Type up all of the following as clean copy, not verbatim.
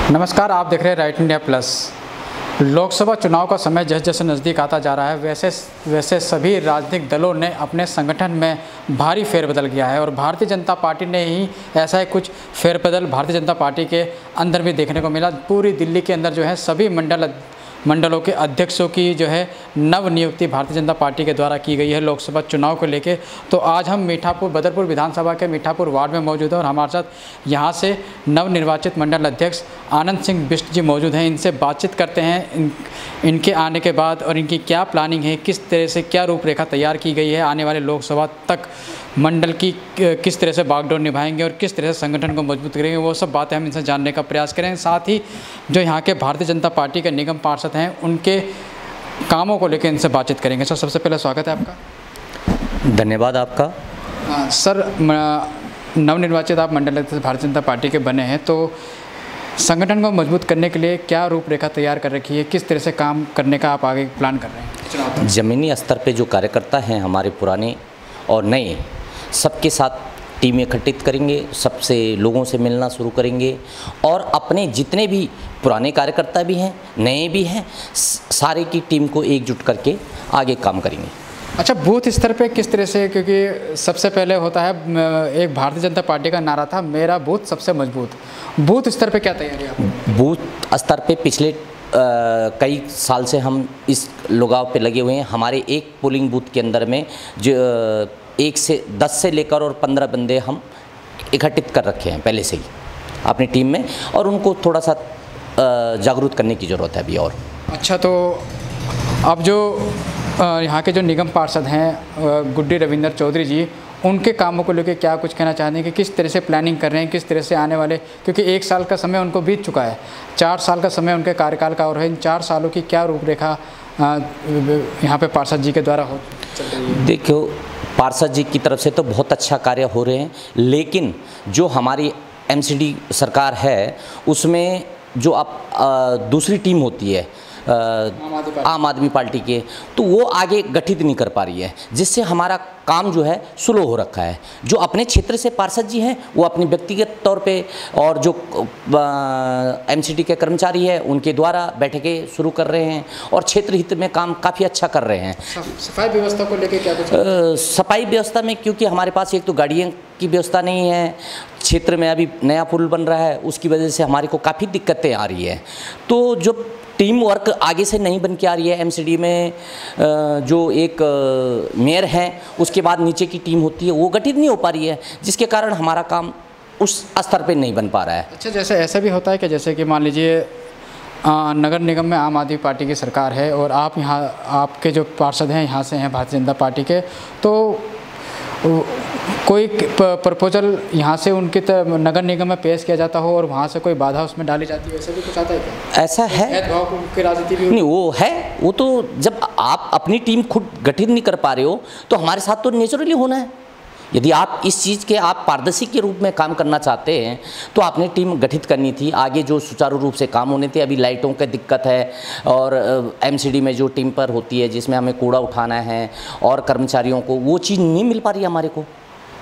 नमस्कार, आप देख रहे हैं राइट इंडिया प्लस। लोकसभा चुनाव का समय जैसे जैसे नज़दीक आता जा रहा है वैसे सभी राजनीतिक दलों ने अपने संगठन में भारी फेरबदल किया है और भारतीय जनता पार्टी ने ही ऐसा ही कुछ फेरबदल भारतीय जनता पार्टी के अंदर भी देखने को मिला। पूरी दिल्ली के अंदर जो है सभी मंडलों के अध्यक्षों की जो है नव नियुक्ति भारतीय जनता पार्टी के द्वारा की गई है लोकसभा चुनाव को लेके। तो आज हम बदरपुर विधानसभा के मीठापुर वार्ड में मौजूद हैं और हमारे साथ यहाँ से नवनिर्वाचित मंडल अध्यक्ष आनंद सिंह बिष्ट जी मौजूद हैं। इनसे बातचीत करते हैं इनके आने के बाद और इनकी क्या प्लानिंग है, किस तरह से क्या रूपरेखा तैयार की गई है, आने वाले लोकसभा तक मंडल की किस तरह से बागडोर निभाएंगे और किस तरह से संगठन को मजबूत करेंगे, वो सब बातें हम इनसे जानने का प्रयास करें। साथ ही जो यहाँ के भारतीय जनता पार्टी के निगम पार्षद हैं उनके कामों को लेकर इनसे बातचीत करेंगे। सर, सबसे पहले स्वागत है आपका। धन्यवाद आपका। सर, नवनिर्वाचित आप मंडल अध्यक्ष भारतीय जनता पार्टी के बने हैं, तो संगठन को मजबूत करने के लिए क्या रूपरेखा तैयार कर रखी है, किस तरह से काम करने का आप आगे प्लान कर रहे हैं? ज़मीनी स्तर पे जो कार्यकर्ता हैं हमारे पुराने और नए, सबके साथ टीम एकत्रित करेंगे, सबसे लोगों से मिलना शुरू करेंगे और अपने जितने भी पुराने कार्यकर्ता भी हैं, नए भी हैं, सारे की टीम को एकजुट करके आगे काम करेंगे। अच्छा, बूथ स्तर पे किस तरह से, क्योंकि सबसे पहले होता है एक भारतीय जनता पार्टी का नारा था मेरा बूथ सबसे मजबूत। बूथ स्तर पे क्या तैयारी है? बूथ स्तर पे पिछले कई साल से हम इस लगाव पे लगे हुए हैं। हमारे एक पोलिंग बूथ के अंदर में जो 10 से लेकर और 15 बंदे हम इकट्ठित कर रखे हैं पहले से ही अपनी टीम में, और उनको थोड़ा सा जागरूक करने की ज़रूरत है अभी और। अच्छा, तो अब जो यहाँ के जो निगम पार्षद हैं गुड्डी रविंदर चौधरी जी, उनके कामों को लेकर क्या कुछ कहना चाहते हैं कि किस तरह से प्लानिंग कर रहे हैं, किस तरह से आने वाले, क्योंकि 1 साल का समय उनको बीत चुका है, 4 साल का समय उनके कार्यकाल का और है। इन 4 सालों की क्या रूपरेखा यहाँ पे पार्षद जी के द्वारा हो चल रही है? देखो, पार्षद जी की तरफ से तो बहुत अच्छा कार्य हो रहे हैं, लेकिन जो हमारी एमसीडी सरकार है उसमें जो आप दूसरी टीम होती है आम आदमी पार्टी के, तो वो आगे गठित नहीं कर पा रही है, जिससे हमारा काम जो है स्लो हो रखा है। जो अपने क्षेत्र से पार्षद जी हैं वो अपनी व्यक्तिगत तौर पे और जो एमसीडी के कर्मचारी हैं उनके द्वारा बैठकें शुरू कर रहे हैं और क्षेत्र हित में काम काफ़ी अच्छा कर रहे हैं। सफाई व्यवस्था को लेकर क्या कुछ? सफाई व्यवस्था में क्योंकि हमारे पास एक तो गाड़ियों की व्यवस्था नहीं है, क्षेत्र में अभी नया पुल बन रहा है, उसकी वजह से हमारे को काफ़ी दिक्कतें आ रही है। तो जो टीम वर्क आगे से नहीं बन के आ रही है एमसीडी में, जो एक मेयर है उसके बाद नीचे की टीम होती है वो गठित नहीं हो पा रही है, जिसके कारण हमारा काम उस स्तर पे नहीं बन पा रहा है। अच्छा, जैसे ऐसा भी होता है कि जैसे कि मान लीजिए नगर निगम में आम आदमी पार्टी की सरकार है और आप यहाँ, आपके जो पार्षद हैं यहाँ से हैं भारतीय जनता पार्टी के, तो कोई प्रपोजल यहाँ से उनके नगर निगम में पेश किया जाता हो और वहाँ से कोई बाधा उसमें डाली जाती है, ऐसा भी कुछ आता है क्या? ऐसा है, भेदभाव की राजनीति भी नहीं, वो है। वो तो जब आप अपनी टीम खुद गठित नहीं कर पा रहे हो तो हमारे साथ तो नेचुरली होना है। यदि आप इस चीज़ के आप पारदर्शी के रूप में काम करना चाहते हैं तो आपने टीम गठित करनी थी, आगे जो सुचारू रूप से काम होने थे। अभी लाइटों की दिक्कत है और एमसीडी में जो टीम पर होती है जिसमें हमें कूड़ा उठाना है और कर्मचारियों को वो चीज़ नहीं मिल पा रही है हमारे को।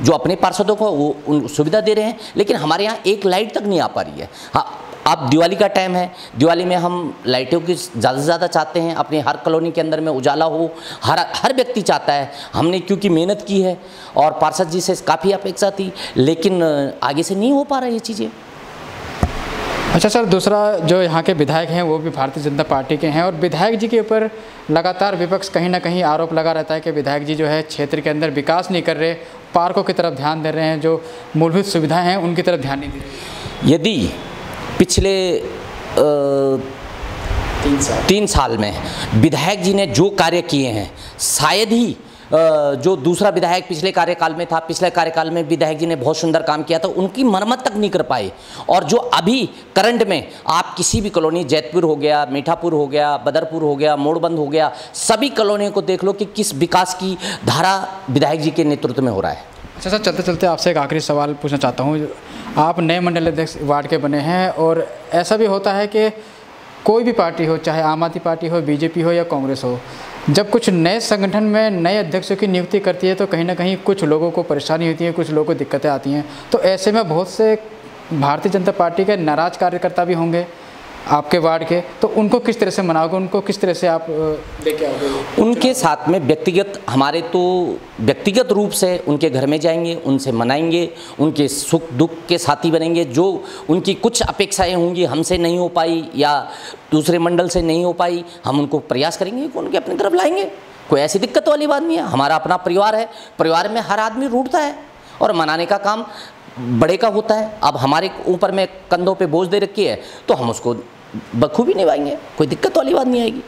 जो अपने पार्षदों को वो उन सुविधा दे रहे हैं, लेकिन हमारे यहाँ एक लाइट तक नहीं आ पा रही है। हाँ, अब दिवाली का टाइम है, दिवाली में हम लाइटों की ज़्यादा से ज़्यादा चाहते हैं, अपने हर कॉलोनी के अंदर में उजाला हो, हर व्यक्ति चाहता है। हमने क्योंकि मेहनत की है और पार्षद जी से काफ़ी अपेक्षा थी, लेकिन आगे से नहीं हो पा रहा ये चीज़ें। अच्छा सर, दूसरा जो यहाँ के विधायक हैं वो भी भारतीय जनता पार्टी के हैं और विधायक जी के ऊपर लगातार विपक्ष कहीं ना कहीं आरोप लगा रहता है कि विधायक जी जो है क्षेत्र के अंदर विकास नहीं कर रहे, पार्कों की तरफ ध्यान दे रहे हैं, जो मूलभूत सुविधाएं हैं उनकी तरफ ध्यान नहीं दे रहे। यदि पिछले 3 साल में विधायक जी ने जो कार्य किए हैं, शायद ही जो दूसरा विधायक पिछले कार्यकाल में था, पिछले कार्यकाल में विधायक जी ने बहुत सुंदर काम किया था, उनकी मरम्मत तक नहीं कर पाए। और जो अभी करंट में आप किसी भी कॉलोनी, जैतपुर हो गया, मीठापुर हो गया, बदरपुर हो गया, मोड़बंद हो गया, सभी कॉलोनियों को देख लो कि किस विकास की धारा विधायक जी के नेतृत्व में हो रहा है। अच्छा सर, चलते चलते आपसे एक आखिरी सवाल पूछना चाहता हूँ। आप नए मंडल अध्यक्ष वार्ड के बने हैं और ऐसा भी होता है कि कोई भी पार्टी हो, चाहे आम आदमी पार्टी हो, बीजेपी हो या कांग्रेस हो, जब कुछ नए संगठन में नए अध्यक्षों की नियुक्ति करती है तो कहीं ना कहीं कुछ लोगों को परेशानी होती है, कुछ लोगों को दिक्कतें आती हैं। तो ऐसे में बहुत से भारतीय जनता पार्टी के नाराज कार्यकर्ता भी होंगे आपके वार्ड के, तो उनको किस तरह से मनाओगे, उनको किस तरह से आप लेके आओगे? उनके साथ में व्यक्तिगत रूप से उनके घर में जाएंगे, उनसे मनाएंगे, उनके सुख दुख के साथी बनेंगे। जो उनकी कुछ अपेक्षाएं होंगी हमसे नहीं हो पाई या दूसरे मंडल से नहीं हो पाई, हम उनको प्रयास करेंगे कि उनके अपनी तरफ लाएंगे। कोई ऐसी दिक्कत वाली बात नहीं है। हमारा अपना परिवार है, परिवार में हर आदमी रूठता है और मनाने का काम बड़े का होता है। अब हमारे ऊपर में कंधों पे बोझ दे रखी है तो हम उसको बखूबी निभाएंगे, कोई दिक्कत वाली बात नहीं आएगी।